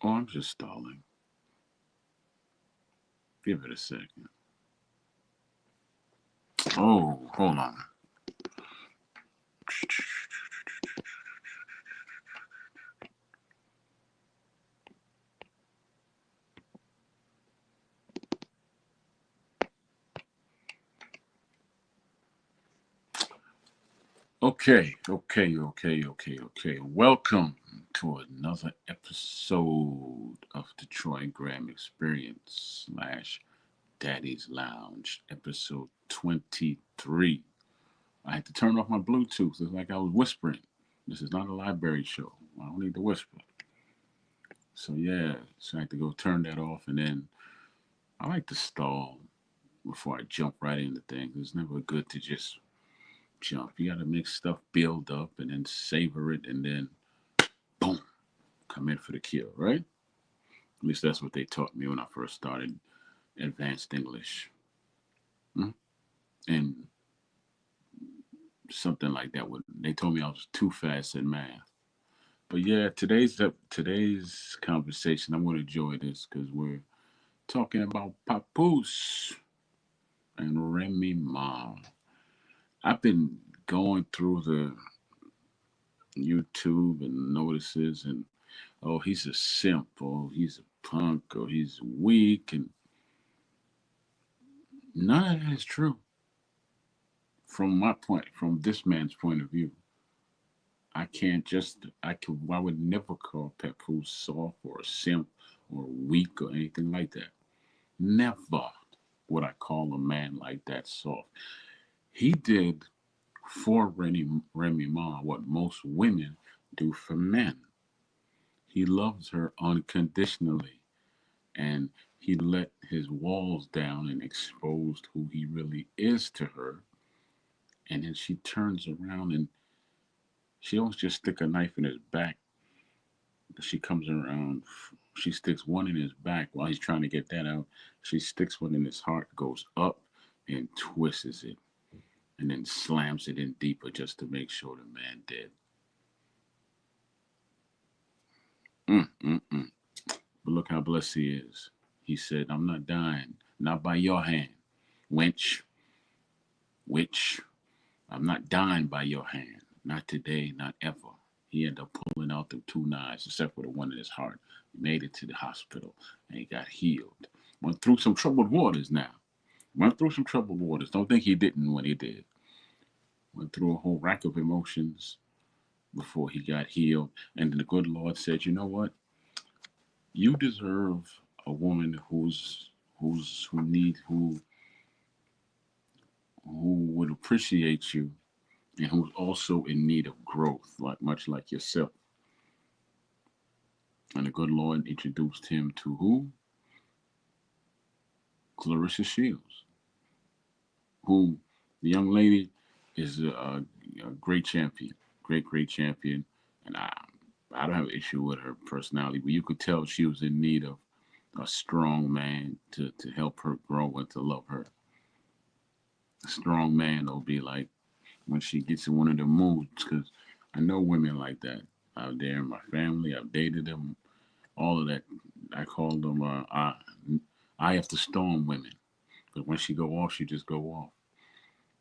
Oh, I'm just stalling. Give it a second. Oh, hold on. Okay. Welcome to another episode of the Troy Graham Experience slash Daddy's Lounge, episode 23. I had to turn off my Bluetooth. It's like I was whispering. This is not a library show. I don't need to whisper. So yeah, so I had to go turn that off, and then I like to stall before I jump right into things. It's never good to just jump. You got to make stuff build up and then savor it, and then boom, come in for the kill, right? At least that's what they taught me when I first started advanced English. Mm. And something like that would they told me I was too fast in math. But yeah, today's conversation, I'm going to enjoy this because we're talking about Papoose and Remy Ma. I've been going through the YouTube and notices, and oh, he's a simp, or he's a punk, or he's weak, and none of that is true from this man's point of view. I would never call Papoose soft or a simp or weak or anything like that. Never would I call a man like that soft. He did for Remy Ma what most women do for men. He loves her unconditionally, and he let his walls down and exposed who he really is to her. And then she turns around and she don't just stick a knife in his back. She comes around, she sticks one in his back while he's trying to get that out. She sticks one in his heart, goes up and twists it, and then slams it in deeper just to make sure the man dead. Mm. But look how blessed he is. He said, I'm not dying, not by your hand, wench, witch. I'm not dying by your hand. Not today, not ever. He ended up pulling out the two knives, except for the one in his heart. He made it to the hospital and he got healed. Went through some troubled waters now. Went through some troubled waters. Don't think he didn't when he did. Went through a whole rack of emotions before he got healed. And the good Lord said, you know what? You deserve a woman who would appreciate you and who's also in need of growth, much like yourself. And the good Lord introduced him to who? Clarissa Shields, who the young lady is a great champion, great champion. And I don't have an issue with her personality, but you could tell she was in need of a strong man to help her grow and to love her. A strong man will be like when she gets in one of the moods, because I know women like that out there in my family. I've dated them, all of that. I call them I have to storm women. But when she go off, she just go off.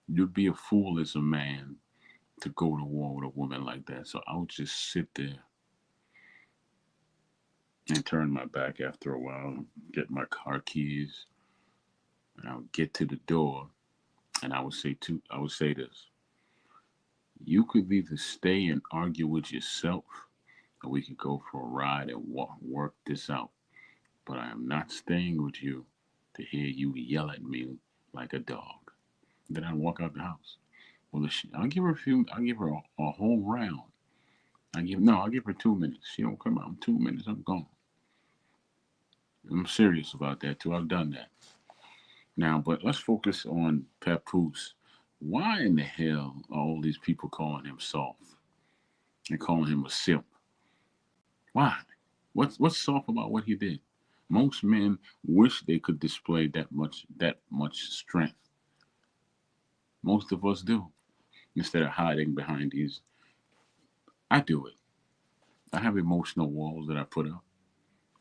You'd be a fool as a man to go to war with a woman like that. So I would just sit there and turn my back after a while, get my car keys, and I would get to the door, and I would say this: you could either stay and argue with yourself, or we could go for a ride and work this out. But I am not staying with you to hear you yell at me like a dog. Then I walk out the house. Well, I'll give her a few. I'll give her a whole round. I'll give her 2 minutes. She don't come out in 2 minutes. I'm gone. I'm serious about that too. I've done that now. But let's focus on Papoose. Why in the hell are all these people calling him soft and calling him a simp? Why? What's soft about what he did? Most men wish they could display that much strength. Most of us do. Instead of hiding behind these, I do it. I have emotional walls that I put up.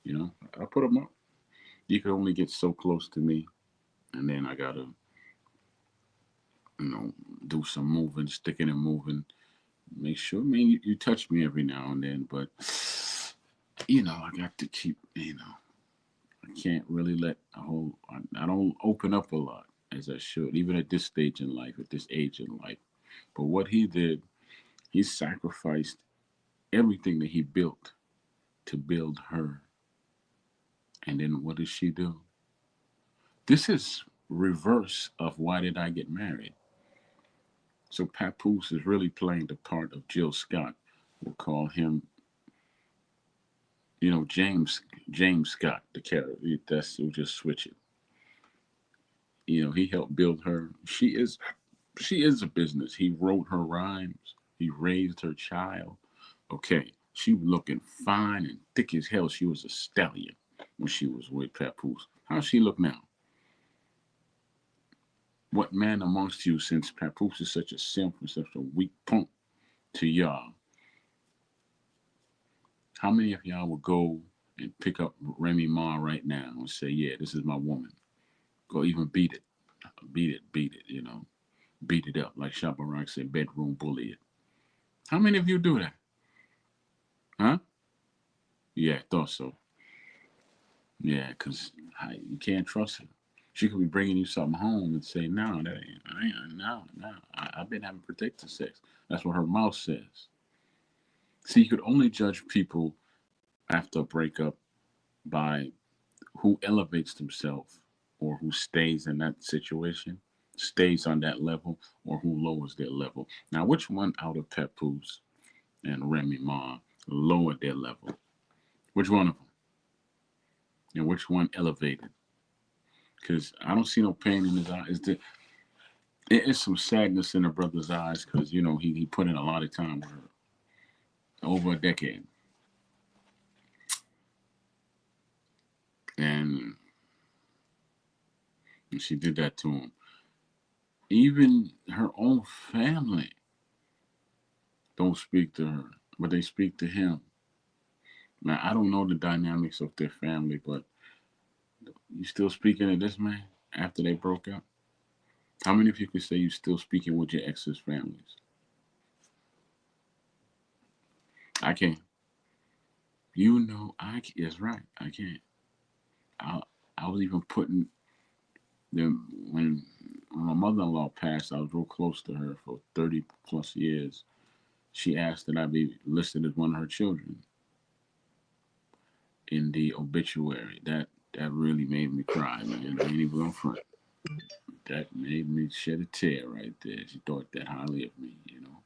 You know, I put them up. You could only get so close to me, and then I gotta, you know, do some moving, sticking and moving. Make sure, man, you touch me every now and then, but you know, I got to keep, you know, I can't really let a whole. I don't open up a lot as I should, even at this stage in life, at this age in life. But what he did, he sacrificed everything that he built to build her. And then what does she do? This is reverse of why did I get married. So Papoose is really playing the part of Jill Scott. We'll call him, you know, James Scott, the character. That's we'll just switch it. You know, he helped build her. She is a business. He wrote her rhymes. He raised her child. Okay, she was looking fine and thick as hell. She was a stallion when she was with Papoose. How she look now? What man amongst you, since Papoose is such a simp and such a weak punk to y'all, how many of y'all would go and pick up Remy Ma right now and say, yeah, this is my woman? Go even beat it, you know, beat it up like Shabba Rock said, bedroom bully it. How many of you do that? Huh? Yeah, I thought so. Yeah, because you can't trust her. She could be bringing you something home and say, no, that ain't no, no. I've been having protected sex. That's what her mouth says. See, you could only judge people after a breakup by who elevates themselves or who stays in that situation, stays on that level, or who lowers their level. Now, which one out of Papoose and Remy Ma lowered their level? Which one of them? And which one elevated? Because I don't see no pain in his eyes. It is some sadness in the brother's eyes because, you know, he put in a lot of time with her, over a decade. And she did that to him. Even her own family don't speak to her, but they speak to him. Now, I don't know the dynamics of their family, but you still speaking to this man after they broke up? How many of you could say you still speaking with your ex's families? I can't. You know, it's right. I can't. I, I was even putting them when my mother-in-law passed. I was real close to her for 30 plus years. She asked that I be listed as one of her children in the obituary. That really made me cry, man. I ain't even gonna front. That made me shed a tear right there. She thought that highly of me, you know.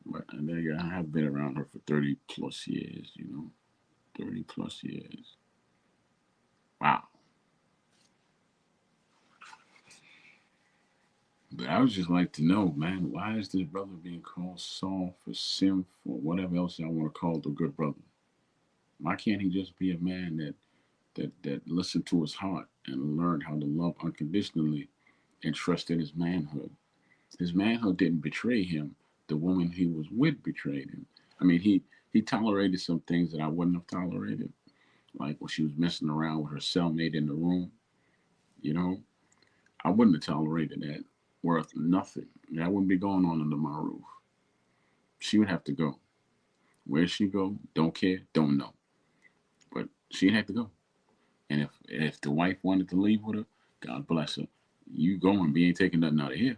But I have been around her for 30 plus years, you know. 30 plus years. Wow. But I would just like to know, man, why is this brother being called soft or simp or whatever else y'all want to call the good brother? Why can't he just be a man that listened to his heart and learned how to love unconditionally and trust in his manhood? His manhood didn't betray him. The woman he was with betrayed him. I mean, he tolerated some things that I wouldn't have tolerated, like when she was messing around with her cellmate in the room. You know, I wouldn't have tolerated that. Worth nothing. That wouldn't be going on under my roof. She would have to go. Where she go? Don't care. Don't know. But she'd have to go. And if the wife wanted to leave with her, God bless her. You going? We ain't taking nothing out of here.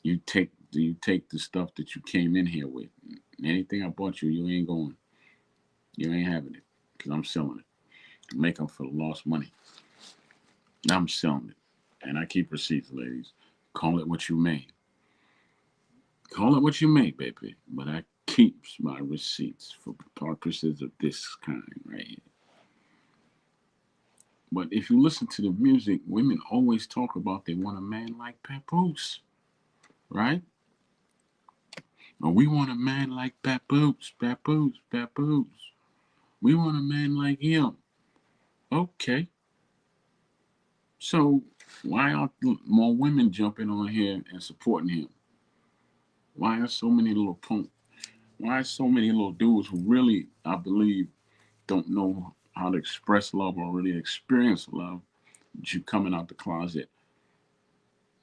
You take the stuff that you came in here with. Anything I bought you, you ain't going. You ain't having it because I'm selling it. Make up for the lost money. I'm selling it, and I keep receipts, ladies. Call it what you may. Call it what you may, baby. But I keeps my receipts for purposes of this kind right here. But if you listen to the music, women always talk about they want a man like Papoose, right? Or we want a man like Papoose, Papoose, Papoose. We want a man like him. Okay. So why aren't more women jumping on here and supporting him? Why are so many little punk? Why are so many little dudes who really, I believe, don't know how to express love or really experience love, but you coming out the closet.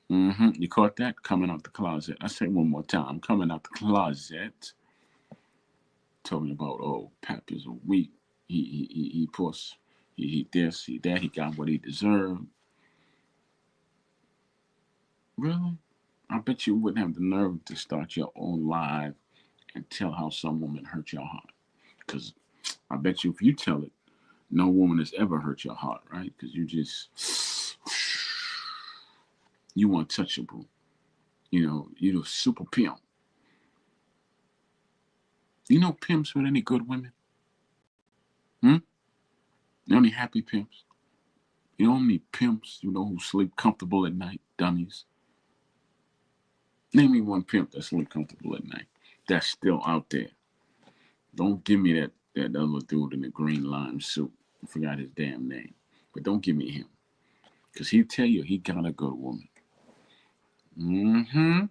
You caught that? Coming out the closet. I say one more time. Coming out the closet. Talking about, oh, Pap is a weak. He puss. He this, he that. He got what he deserved. Really? I bet you wouldn't have the nerve to start your own live and tell how some woman hurt your heart. Because I bet you if you tell it, no woman has ever hurt your heart, right? Because you untouchable. You the super pimp. You know pimps with any good women? Hmm? You know any happy pimps? You know how many pimps who sleep comfortable at night? Dummies. Name me one pimp that sleep comfortable at night. That's still out there. Don't give me that other dude in the green lime suit. I forgot his damn name. But don't give me him. Because he'll tell you he got a good woman. Mm-hmm.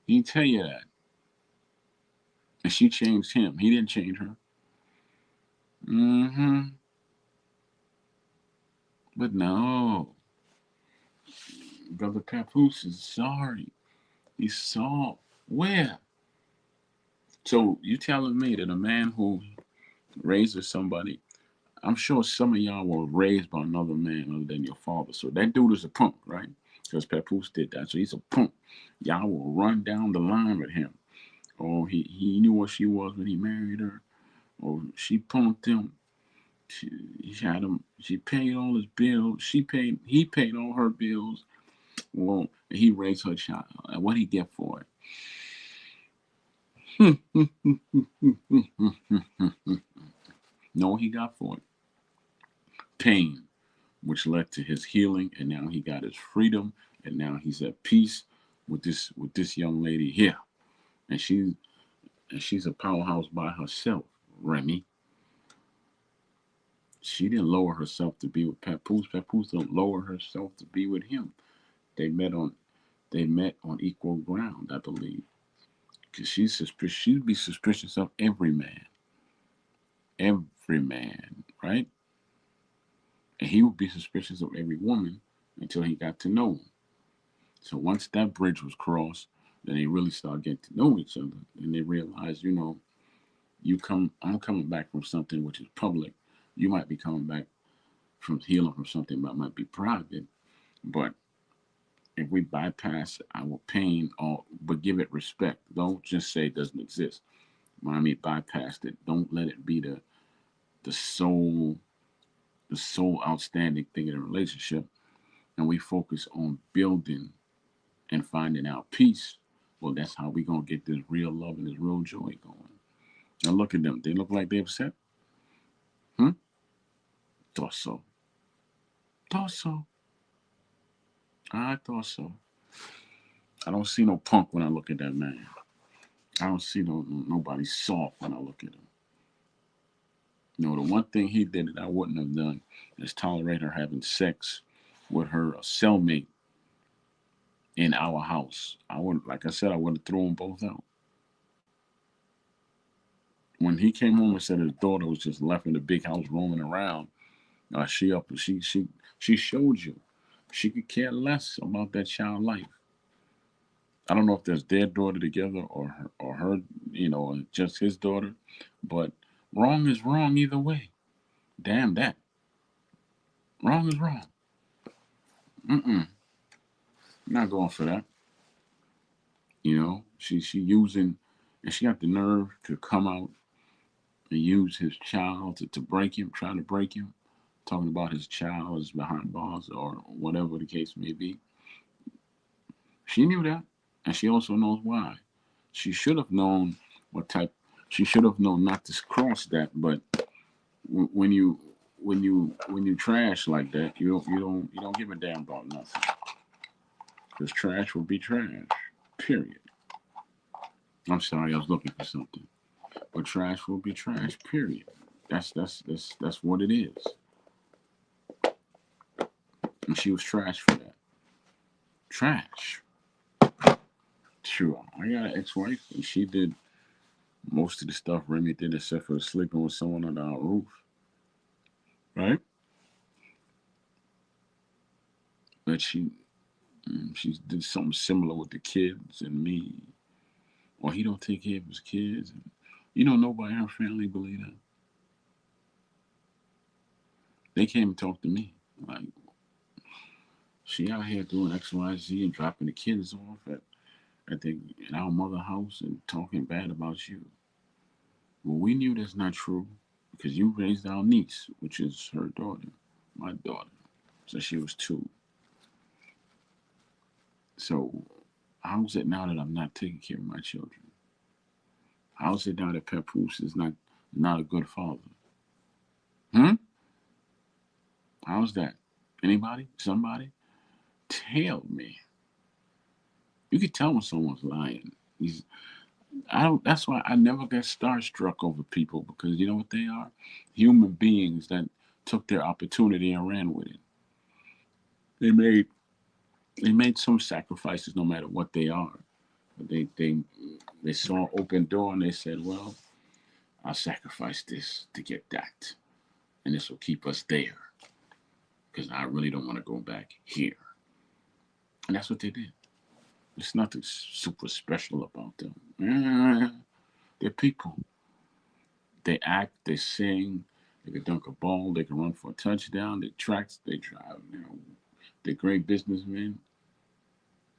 He'll tell you that. And she changed him. He didn't change her. Mm-hmm. But no. Brother Papoose is sorry. He's soft. Where? So you telling me that a man who raises somebody, I'm sure some of y'all were raised by another man other than your father. So that dude is a punk, right? Because Papoose did that. So he's a punk. Y'all will run down the line with him. Or he knew what she was when he married her. Or she punked him. He had him. She paid all his bills. He paid all her bills. Well, he raised her child. What he get for it? No, he got for it. Pain, which led to his healing, and now he got his freedom, and now he's at peace with this young lady here, and she's a powerhouse by herself. Remy, she didn't lower herself to be with Papoose. Papoose don't lower herself to be with him. They met on they met on equal ground, I believe. Because she'd be suspicious of every man, right? And he would be suspicious of every woman until he got to know them. So once that bridge was crossed, then they really started getting to know each other, and they realized, I'm coming back from something which is public. You might be coming back from healing from something that might be private. But if we bypass our pain, but give it respect. Don't just say it doesn't exist. When I mean bypass it, don't let it be the sole outstanding thing in a relationship. And we focus on building and finding out peace. Well, that's how we gonna get this real love and this real joy going. Now look at them. They look like they're upset. Hmm? Thought so. Thought so. I thought so. I don't see no punk when I look at that man. I don't see nobody soft when I look at him. The one thing he did that I wouldn't have done is tolerate her having sex with her cellmate in our house. I would, like I said, I would have thrown them both out. When he came home and said his daughter was just left in the big house roaming around, she showed you she could care less about that child life. I don't know if that's their daughter together or her, or just his daughter, but wrong is wrong either way. Damn that. Wrong is wrong. Mm-mm. Not going for that. She using, and she got the nerve to come out and use his child to break him, try to break him, talking about his child is behind bars or whatever the case may be. She knew that, and she also knows why. She should have known what type. She should have known not to cross that. But when you trash like that, you don't give a damn about nothing. Because trash will be trash. Period. I'm sorry, I was looking for something. But trash will be trash. Period. That's what it is. And she was trash for that. Trash. Sure. I got an ex-wife, and she did Most of the stuff Remy did except for sleeping with someone under our roof, right? But she did something similar with the kids and me. Or he don't take care of his kids. Nobody in her family believe that. They came and talked to me. Like, she out here doing X, Y, Z and dropping the kids off in our mother house and talking bad about you. Well, we knew that's not true because you raised our niece, which is her daughter, my daughter, since she was 2. So how's it now that I'm not taking care of my children? How's it now that Papoose is not a good father? Hmm? How's that? Anybody? Somebody? Tell me. You can tell when someone's lying. He's, I don't. That's why I never get starstruck over people because you know what they are? Human beings that took their opportunity and ran with it. They made they made some sacrifices, no matter what they are. But they saw an open door and they said, "Well, I'll sacrifice this to get that, and this will keep us there because I really don't want to go back here." And that's what they did. There's nothing super special about them. They're people. They act, they sing, they can dunk a ball, they can run for a touchdown, they tracks, they drive. They're great businessmen.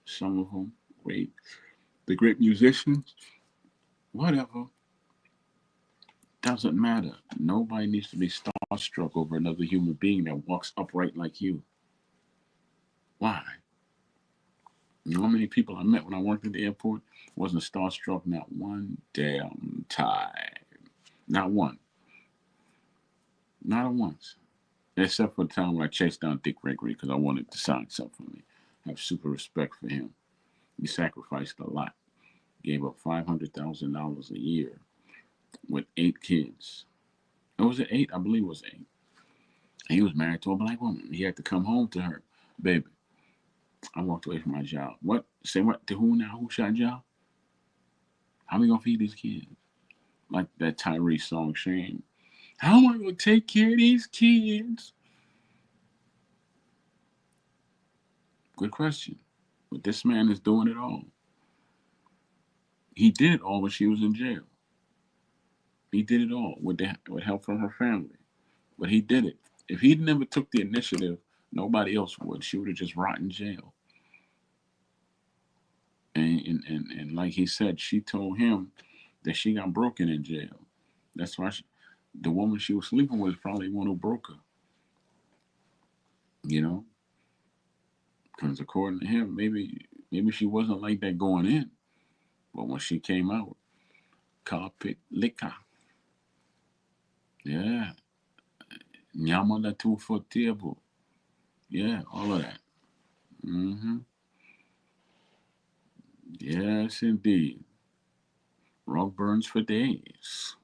Some of them great. They're great musicians. Whatever. Doesn't matter. Nobody needs to be starstruck over another human being that walks upright like you. Why? You know how many people I met when I worked at the airport? Wasn't starstruck not one damn time. Not one. Not once. Except for the time when I chased down Dick Gregory because I wanted to sign something for me. I have super respect for him. He sacrificed a lot. Gave up $500,000 a year with 8 kids. It was it 8? I believe it was 8. And he was married to a black woman. He had to come home to her. Baby, I walked away from my job. What? Say what? To who now? Who shot y'all? How we gonna feed these kids? Like that Tyrese song, Shame. How am I gonna take care of these kids? Good question. But this man is doing it all. He did it all when she was in jail. He did it all with help from her family. But he did it. If he never took the initiative, nobody else would. She would have just rotted in jail. And like he said, she told him that she got broken in jail. That's why the woman she was sleeping with probably one who broke her. You know, because according to him, maybe she wasn't like that going in, but when she came out, carpet liquor. Yeah, nyama la tu for table. Yeah, all of that. Mm-hmm. Yes, indeed. Rock burns for days.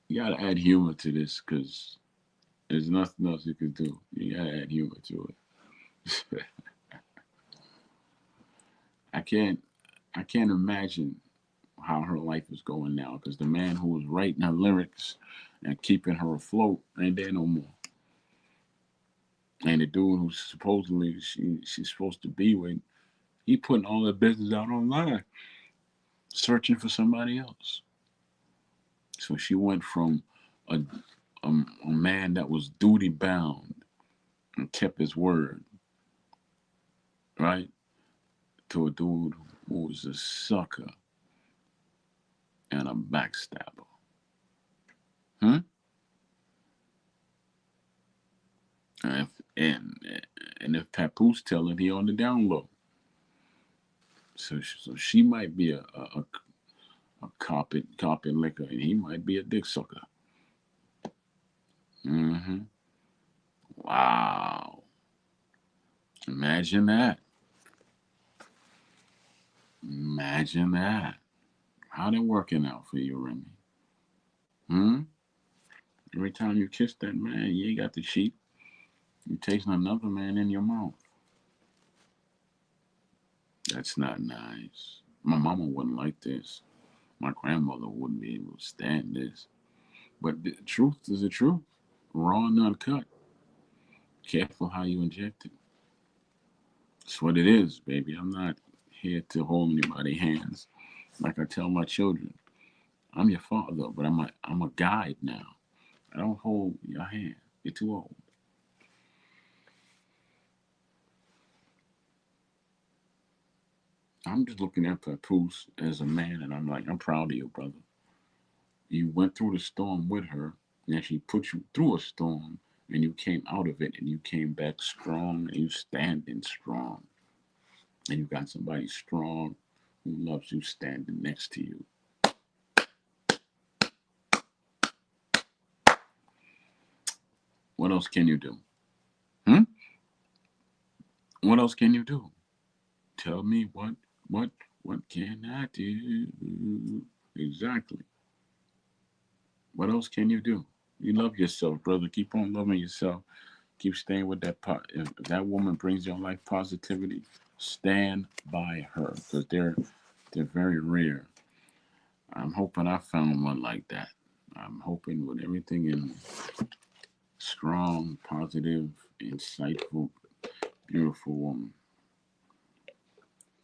You gotta add humor to this because there's nothing else you can do. You gotta add humor to it. I can't I can't imagine how her life is going now because the man who was writing her lyrics and keeping her afloat ain't there no more. And the dude who supposedly she's supposed to be with, he putting all the business out online, searching for somebody else. So she went from a, a man that was duty bound and kept his word, right, to a dude who was a sucker and a backstabber. Hmm? And if, and if Papoose telling he on the down low. So she might be a carpet liquor, and he might be a dick sucker. Mm-hmm. Wow. Imagine that. Imagine that. How they working out for you, Remy? Hmm? Every time you kiss that man, you ain't got the cheat. You tasting another man in your mouth. That's not nice. My mama wouldn't like this. My grandmother wouldn't be able to stand this. But the truth is the truth. Raw and uncut. Careful how you inject it. That's what it is, baby. I'm not here to hold anybody's hands. Like I tell my children, I'm your father, but I'm a guide now. I don't hold your hand. You're too old. I'm just looking at Papoose as a man, and I'm like, I'm proud of you, brother. You went through the storm with her, and she put you through a storm, and you came out of it, and you came back strong, and you standing strong, and you got somebody strong who loves you standing next to you. What else can you do? Hmm? What else can you do? Tell me what, what can I do? Exactly. What else can you do? You love yourself, brother. Keep on loving yourself. Keep staying with that pot. If that woman brings your life positivity, stand by her because they're very rare. I'm hoping I found one like that. I'm hoping with everything in strong, positive, insightful, beautiful woman.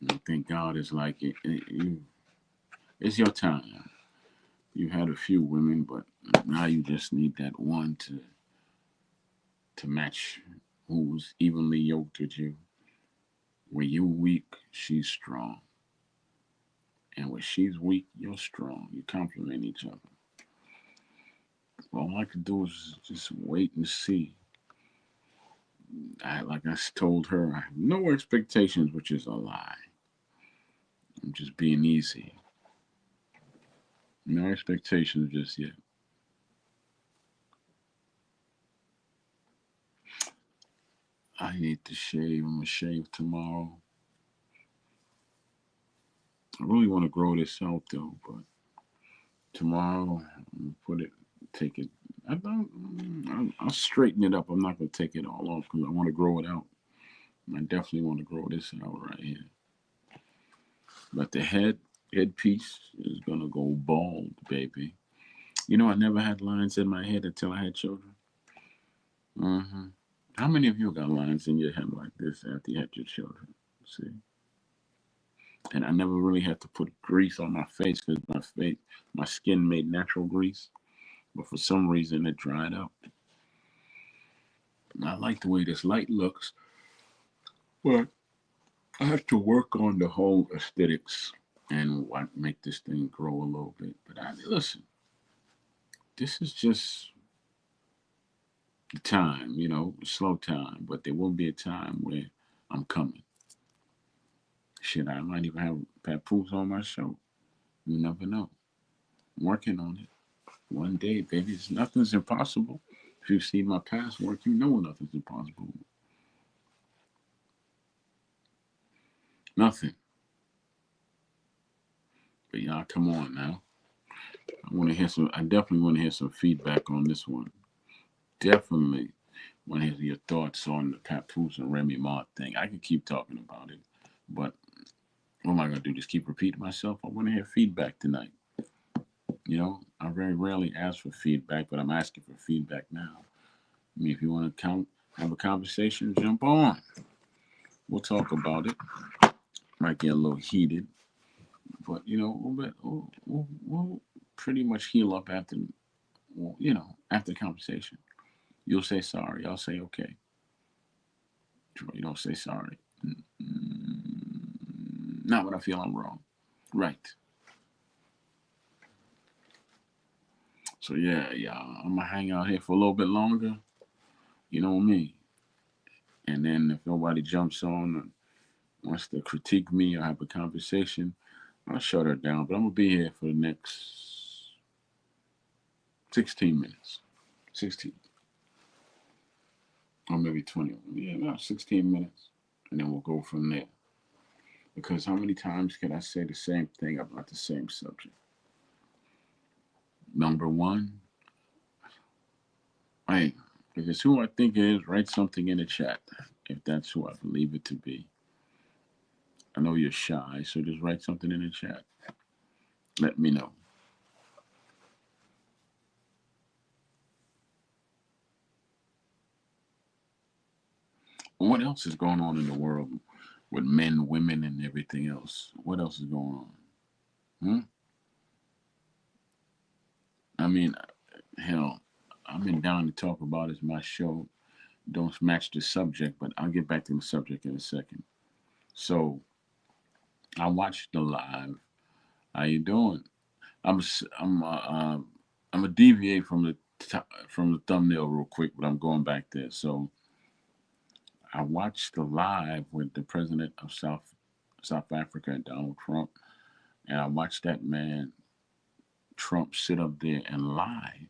I think God is like it's your time. You had a few women, but now you just need that one to match who's evenly yoked with you. When you're weak, she's strong. And when she's weak, you're strong. You complement each other. All I could do is just wait and see. Like I told her, I have no expectations, which is a lie. I'm just being easy. No expectations just yet. I need to shave. I'm gonna shave tomorrow. I really want to grow this out though, but tomorrow I'm gonna put it, take it. I don't. I'll straighten it up. I'm not gonna take it all off because I want to grow it out. I definitely want to grow this out right here. But the headpiece is gonna go bald, baby. You know, I never had lines in my head until I had children. Hmm. How many of you got lines in your head like this after you had your children? See, and I never really had to put grease on my face because my skin made natural grease, but for some reason it dried up. I like the way this light looks, but I have to work on the whole aesthetics and what make this thing grow a little bit. But listen, this is just the time, slow time. But there will be a time where I'm coming. Shit, I might even have Papoose on my show. You never know. I'm working on it. One day, baby, nothing's impossible. If you've seen my past work, you know nothing's impossible. Nothing. But y'all, come on now. I want to hear some. I definitely want to hear some feedback on this one. Definitely want to hear your thoughts on the Papoose and Remy Ma thing. I could keep talking about it, but what am I gonna do? Just keep repeating myself? I want to hear feedback tonight. I very rarely ask for feedback, but I'm asking for feedback now. I mean, if you want to have a conversation, jump on. We'll talk about it. Might get a little heated, but we'll pretty much heal up after after the conversation. You'll say sorry. I'll say okay. You don't say sorry. Not when I feel I'm wrong. Right. So yeah, y'all. I'm gonna hang out here for a little bit longer. You know me. And then if nobody jumps on and wants to critique me or have a conversation, I'll shut her down. But I'm gonna be here for the next 16 minutes. 16. Or maybe 20. Yeah, about 16 minutes. And then we'll go from there. Because how many times can I say the same thing about the same subject? Number one, hey, if it's who I think it is, write something in the chat. If that's who I believe it to be. I know you're shy, so just write something in the chat. Let me know. What else is going on in the world with men, women, and everything else? What else is going on? Hmm? I mean, hell, I've been down to talk about is my show. Don't match the subject, but I'll get back to the subject in a second. So I watched the live. How you doing? I'm I'm I'm a deviate from from the thumbnail real quick, but I'm going back there. So I watched the live with the president of South Africa, Donald Trump, and I watched that man Trump sit up there and lie.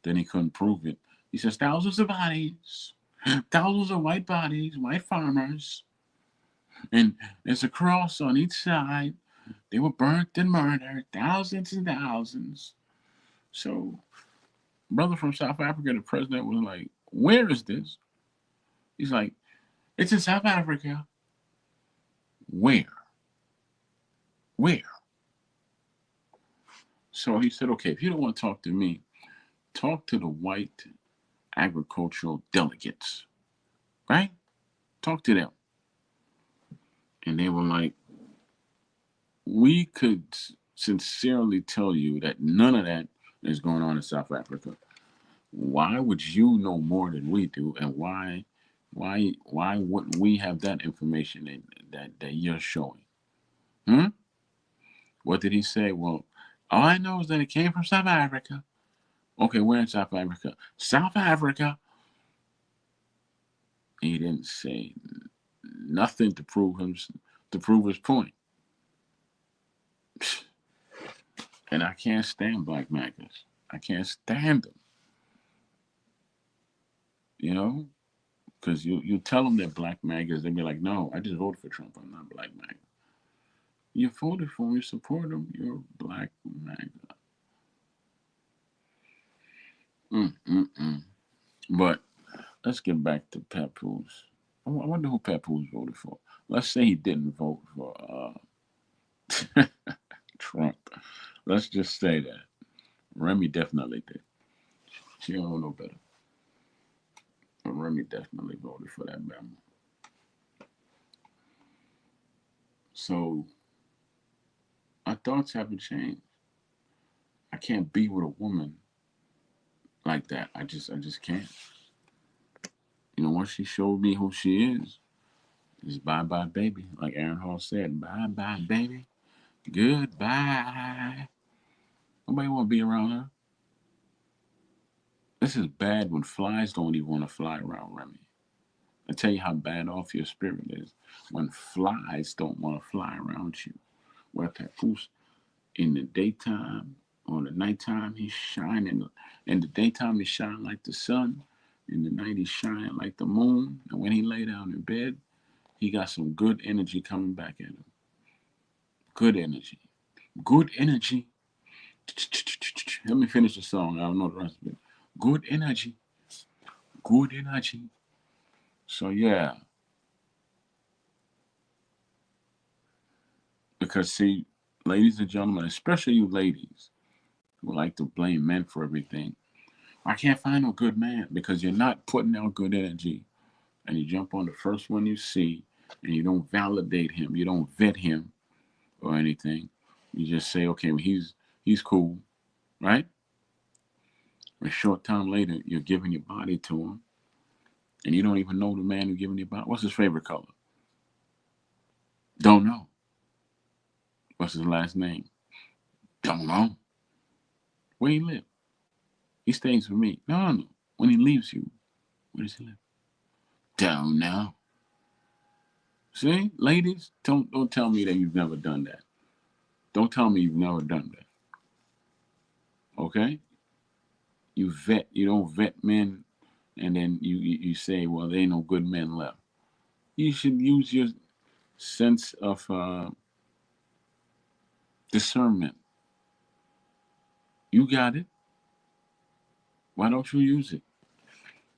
Then he couldn't prove it. He says thousands of bodies, thousands of white bodies, white farmers, and there's a cross on each side. They were burnt and murdered, thousands and thousands. So, brother from South Africa, the president was like, "Where is this?" He's like, "It's in South Africa." Where? Where? So he said, "Okay, if you don't want to talk to me, talk to the white agricultural delegates, right? Talk to them." And they were like, "We could sincerely tell you that none of that is going on in South Africa. Why would you know more than we do, and why wouldn't we have that information that you're showing?" Hmm? What did he say? Well, all I know is that it came from South Africa. Okay, where in South Africa? South Africa. He didn't say nothing to prove his point. And I can't stand black maggots. I can't stand them. You know, because you tell them they're black maggots, they'll be like, "No, I just voted for Trump. I'm not black maggot." You voted for him, you support him, you're a black maggot. Mm-mm-mm. But let's get back to Papoose. I wonder who Papoose voted for. Let's say he didn't vote for Trump. Let's just say that. Remy definitely did. She don't know better. But Remy definitely voted for that Bama. So my thoughts haven't changed. I can't be with a woman like that. I just can't. Once she showed me who she is, it's bye bye baby. Like Aaron Hall said, bye bye baby. Goodbye. Nobody want to be around her. This is bad when flies don't even want to fly around Remy. I tell you how bad off your spirit is when flies don't want to fly around you. Where Papoose in the daytime or the nighttime he's shining. In the daytime he shine like the sun. In the night he shine like the moon. And when he lay down in bed, he got some good energy coming back at him. Good energy. Good energy. Let me finish the song. I don't know the rest of it. Good energy. Good energy. So yeah, because see, ladies and gentlemen, especially you ladies who like to blame men for everything. I can't find no good man because you're not putting out good energy, and you jump on the first one you see, and you don't validate him, you don't vet him or anything. You just say, okay, well, he's cool, right? A short time later, you're giving your body to him, and you don't even know the man who's giving your body. What's his favorite color? Don't know. What's his last name? Don't know. Where he live? He stays with me. No, no, no. When he leaves you, where does he live? Don't know. See, ladies, don't tell me that you've never done that. Don't tell me you've never done that. Okay? You don't vet men, and then you say, well, there ain't no good men left. You should use your sense of discernment. You got it. Why don't you use it?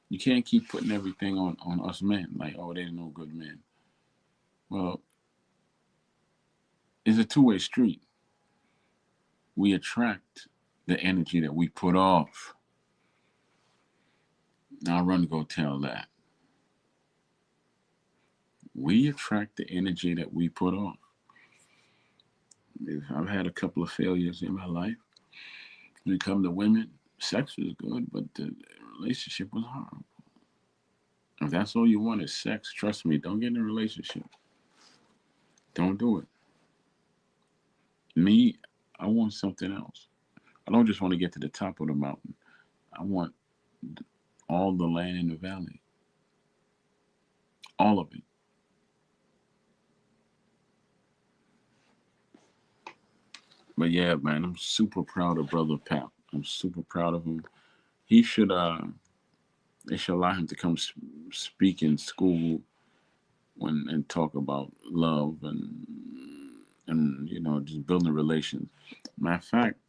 You can't keep putting everything on us men, like, oh, there's no good men. Well, It's a two-way street. We attract the energy that we put off. Now run to go tell that. We attract the energy that we put off. I've had a couple of failures in my life. When it comes to women, sex was good, but the relationship was horrible. If that's all you want is sex, trust me, don't get in a relationship. Don't do it. Me, I want something else. I don't just want to get to the top of the mountain. I want all the land in the valley, all of it. But yeah, man, I'm super proud of Brother Pap. I'm super proud of him. He should, they should allow him to come speak in school and talk about love and just building relations. Matter of fact,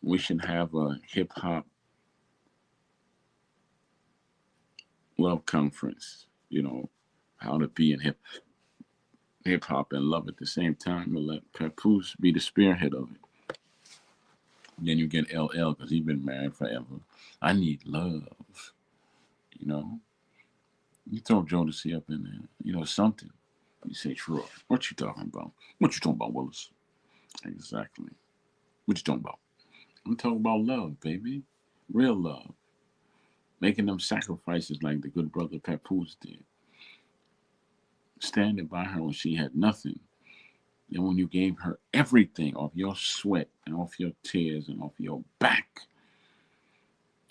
we should have a hip hop love conference. How to be in hip hop and love at the same time, and let Papoose be the spearhead of it. Then you get LL because he's been married forever. I need love. You know, you throw Jodeci up in there. Something. You say, Troy, what you talking about? What you talking about, Willis? Exactly. What you talking about? I'm talking about love, baby. Real love. Making them sacrifices like the good brother Papoose did. Standing by her when she had nothing. And when you gave her everything off your sweat and off your tears and off your back,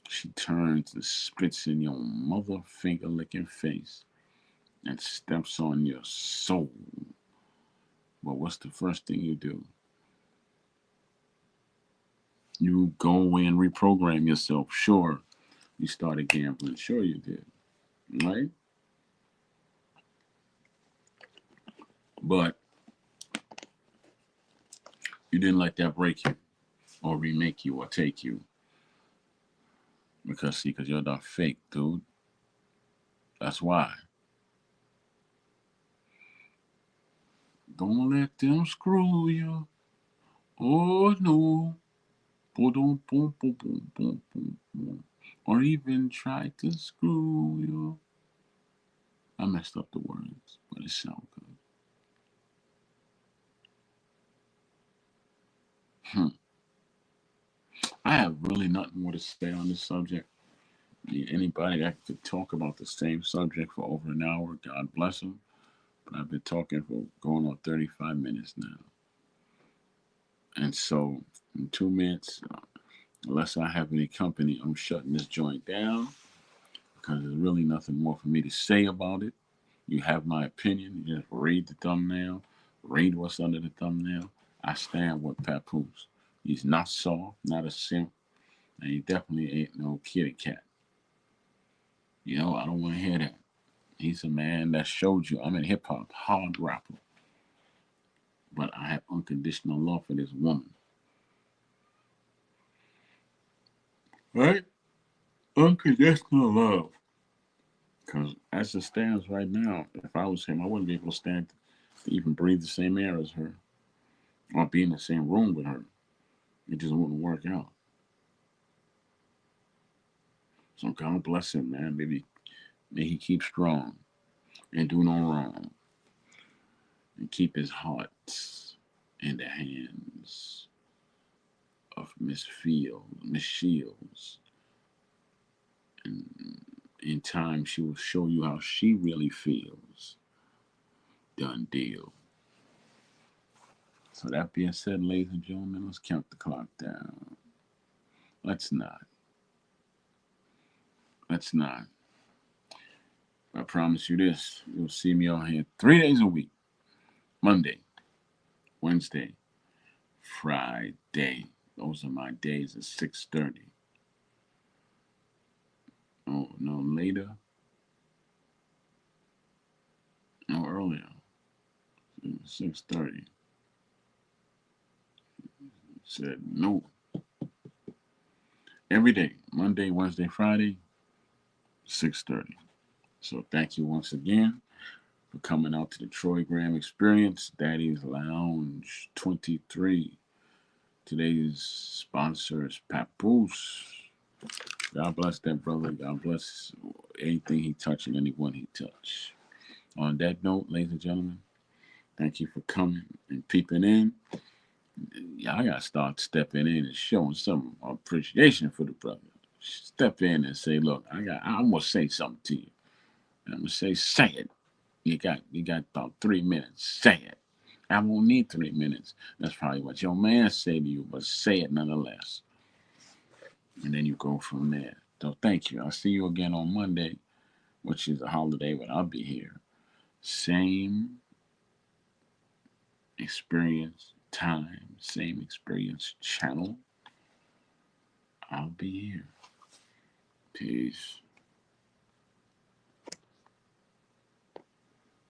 she turns and spits in your mother finger licking face and steps on your soul. But what's the first thing you do? You go away and reprogram yourself. Sure, you started gambling. Sure, you did. Right? But you didn't let that break you or remake you or take you. Because you're not fake, dude. That's why. Don't let them screw you. Oh no. Boom, boom, boom, boom, boom, boom, boom. Or even try to screw you. I messed up the words, but it sounds good. Hmm. I have really nothing more to say on this subject. Anybody that could talk about the same subject for over an hour, God bless them. But I've been talking for going on 35 minutes now. And so, in 2 minutes, unless I have any company, I'm shutting this joint down because there's really nothing more for me to say about it. You have my opinion. You just read the thumbnail, read what's under the thumbnail. I stand with Papoose. He's not soft, not a simp, and he definitely ain't no kitty cat. I don't want to hear that. He's a man that showed you I'm in hip hop, hard rapper, but I have unconditional love for this woman. Right? Unconditional love. Because as it stands right now, if I was him, I wouldn't be able to stand to even breathe the same air as her or be in the same room with her. It just wouldn't work out. So God bless him, man. Maybe may he keep strong and do no wrong and keep his heart in the hands of Miss Shields. And in time, she will show you how she really feels. Done deal. So that being said, ladies and gentlemen, let's count the clock down. Let's not. Let's not. I promise you this. You'll see me on here 3 days a week. Monday, Wednesday, Friday. Those are my days at 6:30. Oh, no later, no earlier. 6:30. Said no. Every day, Monday, Wednesday, Friday, 6:30. So thank you once again for coming out to the Troy Graham Experience, Daddies Lounge 23. Today's sponsor is Papoose. God bless that brother. God bless anything he touched and anyone he touched. On that note, ladies and gentlemen, thank you for coming and peeping in. Y'all gotta start stepping in and showing some appreciation for the brother. Step in and say, look, I'm gonna say something to you. And I'm gonna say it. You got about 3 minutes. Say it. I won't need 3 minutes. That's probably what your man say to you, but say it nonetheless. And then you go from there. So thank you. I'll see you again on Monday, which is a holiday, but I'll be here. Same experience time, same experience channel. I'll be here. Peace.